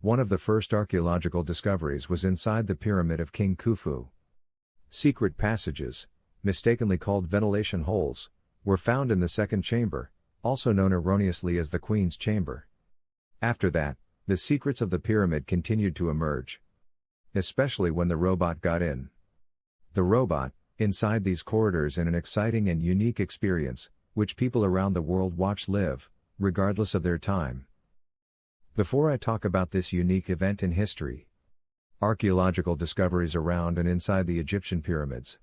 One of the first archaeological discoveries was inside the pyramid of King Khufu. Secret passages, mistakenly called ventilation holes, were found in the second chamber, also known erroneously as the Queen's Chamber. After that, the secrets of the pyramid continued to emerge. Especially when the robot got in. The robot, inside these corridors in an exciting and unique experience, which people around the world watch live, regardless of their time. Before I talk about this unique event in history, archaeological discoveries around and inside the Egyptian pyramids,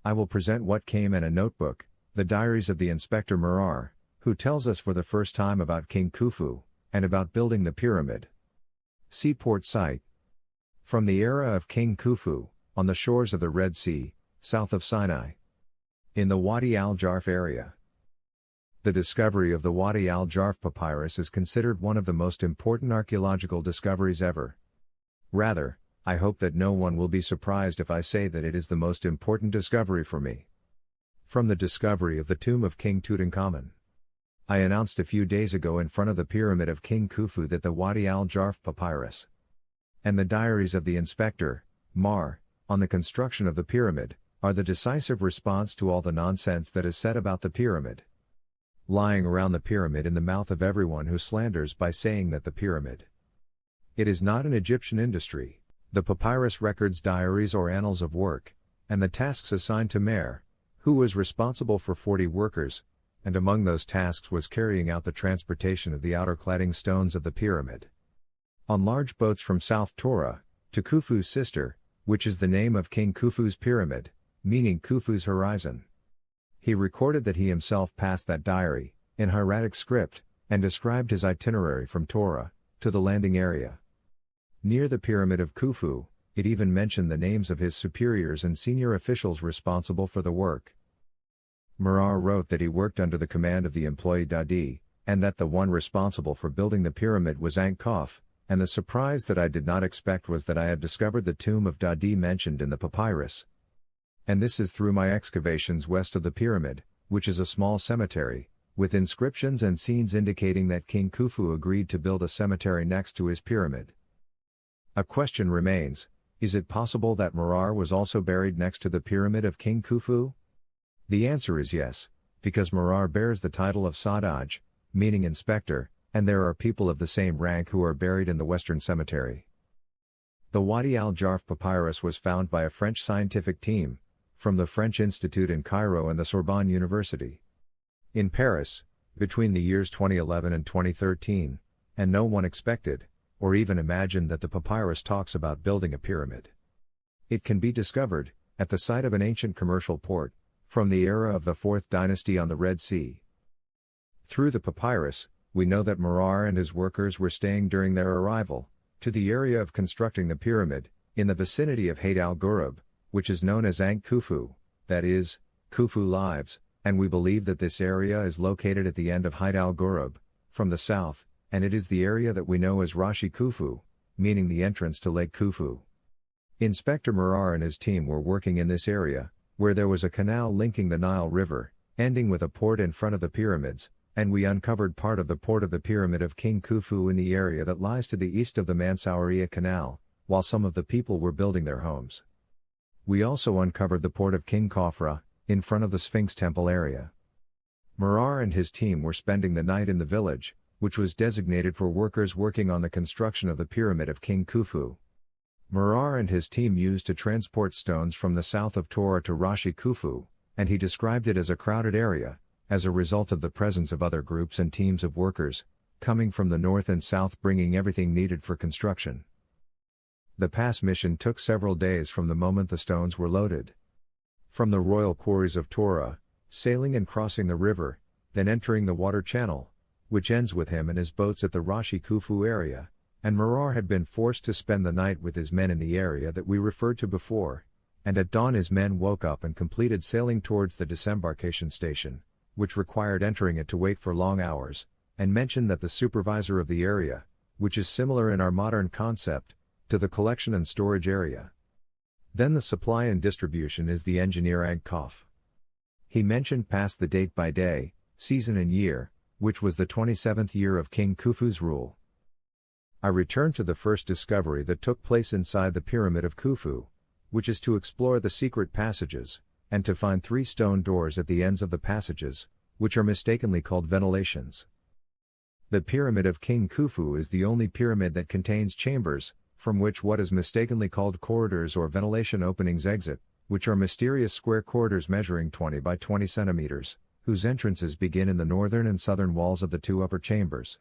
I will present what came in a notebook, the diaries of the inspector Marar, who tells us for the first time about King Khufu, and about building the pyramid. Seaport site. From the era of King Khufu, on the shores of the Red Sea, south of Sinai. In the Wadi al-Jarf area. The discovery of the Wadi al-Jarf papyrus is considered one of the most important archaeological discoveries ever. Rather, I hope that no one will be surprised if I say that it is the most important discovery for me. From the discovery of the tomb of King Tutankhamun. I announced a few days ago in front of the pyramid of King Khufu that the Wadi al-Jarf papyrus and the diaries of the inspector, Marr, on the construction of the pyramid, are the decisive response to all the nonsense that is said about the pyramid. Lying around the pyramid in the mouth of everyone who slanders by saying that the pyramid. It is not an Egyptian industry, the papyrus records diaries or annals of work, and the tasks assigned to Marr, who was responsible for 40 workers, and among those tasks was carrying out the transportation of the outer cladding stones of the pyramid. On large boats from South Torah, to Khufu's sister, which is the name of King Khufu's pyramid, meaning Khufu's horizon. He recorded that he himself passed that diary, in hieratic script, and described his itinerary from Torah, to the landing area. Near the pyramid of Khufu, it even mentioned the names of his superiors and senior officials responsible for the work. Marar wrote that he worked under the command of the employee Wadi, and that the one responsible for building the pyramid was al-Jarf, and the surprise that I did not expect was that I had discovered the tomb of Wadi mentioned in the papyrus. And this is through my excavations west of the pyramid, which is a small cemetery, with inscriptions and scenes indicating that King Khufu agreed to build a cemetery next to his pyramid. A question remains, is it possible that Marar was also buried next to the pyramid of King Khufu? The answer is yes, because Marar bears the title of Sadaj, meaning inspector, and there are people of the same rank who are buried in the Western Cemetery. The Wadi al-Jarf papyrus was found by a French scientific team, from the French Institute in Cairo and the Sorbonne University in Paris, between the years 2011 and 2013, and no one expected, or even imagined that the papyrus talks about building a pyramid. It can be discovered, at the site of an ancient commercial port, from the era of the 4th dynasty on the Red Sea. Through the papyrus, we know that Marar and his workers were staying during their arrival to the area of constructing the pyramid, in the vicinity of Hayt al-Ghurab, which is known as Ankh-Khufu, that is, Khufu lives, and we believe that this area is located at the end of Hayt al-Ghurab, from the south, and it is the area that we know as Rashi Khufu, meaning the entrance to Lake Khufu. Inspector Marar and his team were working in this area, where there was a canal linking the Nile River, ending with a port in front of the pyramids, and we uncovered part of the port of the Pyramid of King Khufu in the area that lies to the east of the Mansouriya Canal, while some of the people were building their homes. We also uncovered the port of King Khafra, in front of the Sphinx Temple area. Marar and his team were spending the night in the village, which was designated for workers working on the construction of the Pyramid of King Khufu. Marar and his team used to transport stones from the south of Torah to Rashi Khufu, and he described it as a crowded area, as a result of the presence of other groups and teams of workers, coming from the north and south bringing everything needed for construction. The pass mission took several days from the moment the stones were loaded. From the royal quarries of Torah, sailing and crossing the river, then entering the water channel, which ends with him and his boats at the Rashi Khufu area, and Marar had been forced to spend the night with his men in the area that we referred to before, and at dawn his men woke up and completed sailing towards the disembarkation station, which required entering it to wait for long hours, and mentioned that the supervisor of the area, which is similar in our modern concept, to the collection and storage area. Then the supply and distribution is the engineer al-Jarf. He mentioned past the date by day, season and year, which was the 27th year of King Khufu's rule. I returned to the first discovery that took place inside the Pyramid of Khufu, which is to explore the secret passages, and to find 3 stone doors at the ends of the passages, which are mistakenly called ventilations. The Pyramid of King Khufu is the only pyramid that contains chambers, from which what is mistakenly called corridors or ventilation openings exit, which are mysterious square corridors measuring 20 by 20 centimeters, whose entrances begin in the northern and southern walls of the 2 upper chambers.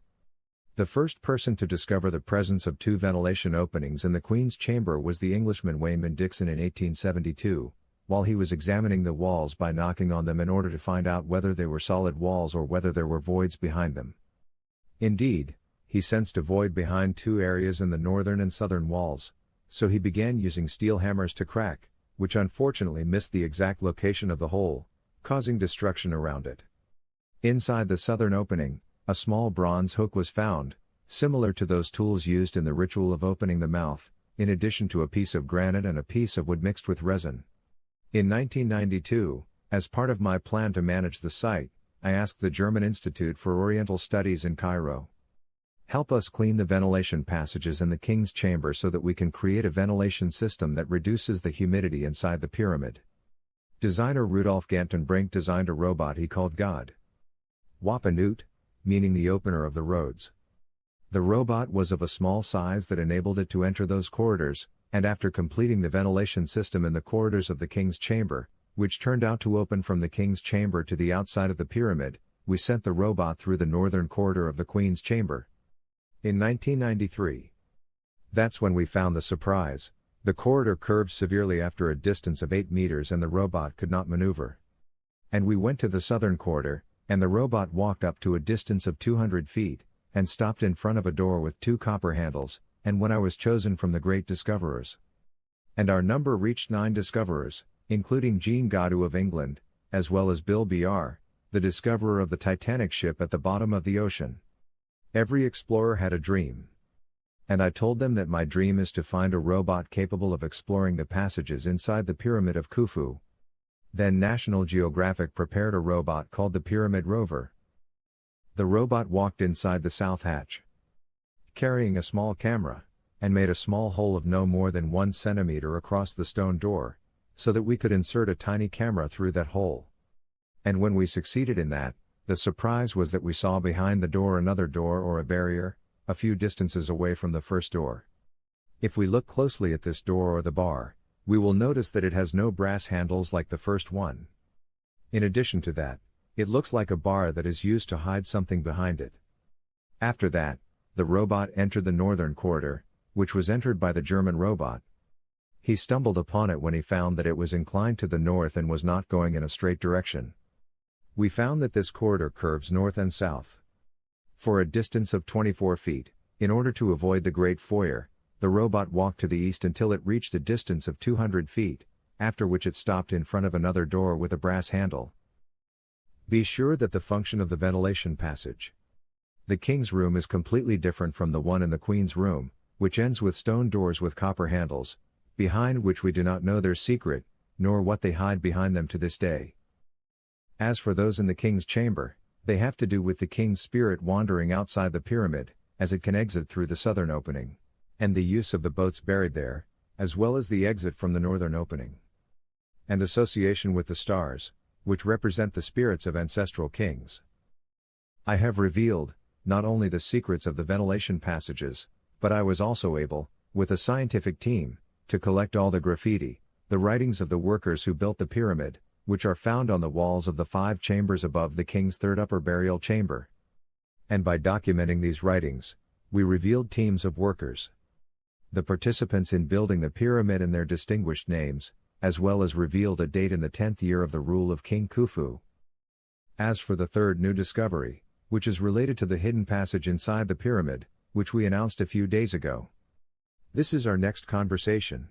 The first person to discover the presence of 2 ventilation openings in the Queen's chamber was the Englishman Wayman Dixon in 1872, while he was examining the walls by knocking on them in order to find out whether they were solid walls or whether there were voids behind them. Indeed, he sensed a void behind 2 areas in the northern and southern walls, so he began using steel hammers to crack, which unfortunately missed the exact location of the hole, causing destruction around it. Inside the southern opening, a small bronze hook was found, similar to those tools used in the ritual of opening the mouth, in addition to a piece of granite and a piece of wood mixed with resin. In 1992, as part of my plan to manage the site, I asked the German Institute for Oriental Studies in Cairo, "Help us clean the ventilation passages in the King's chamber so that we can create a ventilation system that reduces the humidity inside the pyramid." Designer Rudolf Gantenbrink designed a robot he called God Wapanut, meaning the opener of the roads. The robot was of a small size that enabled it to enter those corridors, and after completing the ventilation system in the corridors of the King's chamber, which turned out to open from the King's chamber to the outside of the pyramid, we sent the robot through the northern corridor of the Queen's chamber. In 1993. That's when we found the surprise: the corridor curved severely after a distance of 8 meters and the robot could not maneuver. And we went to the southern corridor, and the robot walked up to a distance of 200 feet, and stopped in front of a door with 2 copper handles, and when I was chosen from the great discoverers. And our number reached 9 discoverers, including Jean Godou of England, as well as Bill Br, the discoverer of the Titanic ship at the bottom of the ocean. Every explorer had a dream. And I told them that my dream is to find a robot capable of exploring the passages inside the Pyramid of Khufu. Then National Geographic prepared a robot called the Pyramid Rover. The robot walked inside the south hatch, carrying a small camera, and made a small hole of no more than 1 centimeter across the stone door, so that we could insert a tiny camera through that hole. And when we succeeded in that, the surprise was that we saw behind the door another door or a barrier, a few distances away from the first door. If we look closely at this door or the bar, we will notice that it has no brass handles like the first one. In addition to that, it looks like a bar that is used to hide something behind it. After that, the robot entered the northern corridor, which was entered by the German robot. He stumbled upon it when he found that it was inclined to the north and was not going in a straight direction. We found that this corridor curves north and south for a distance of 24 feet. In order to avoid the Great Foyer, the robot walked to the east until it reached a distance of 200 feet, after which it stopped in front of another door with a brass handle. Be sure that the function of the ventilation passage. The King's room is completely different from the one in the Queen's room, which ends with stone doors with copper handles, behind which we do not know their secret, nor what they hide behind them to this day. As for those in the King's chamber, they have to do with the King's spirit wandering outside the pyramid, as it can exit through the southern opening, and the use of the boats buried there, as well as the exit from the northern opening. And association with the stars, which represent the spirits of ancestral kings. I have revealed, not only the secrets of the ventilation passages, but I was also able, with a scientific team, to collect all the graffiti, the writings of the workers who built the pyramid, which are found on the walls of the 5 chambers above the King's third upper burial chamber. And by documenting these writings, we revealed teams of workers, the participants in building the pyramid and their distinguished names, as well as revealed a date in the 10th year of the rule of King Khufu. As for the third new discovery, which is related to the hidden passage inside the pyramid, which we announced a few days ago, this is our next conversation.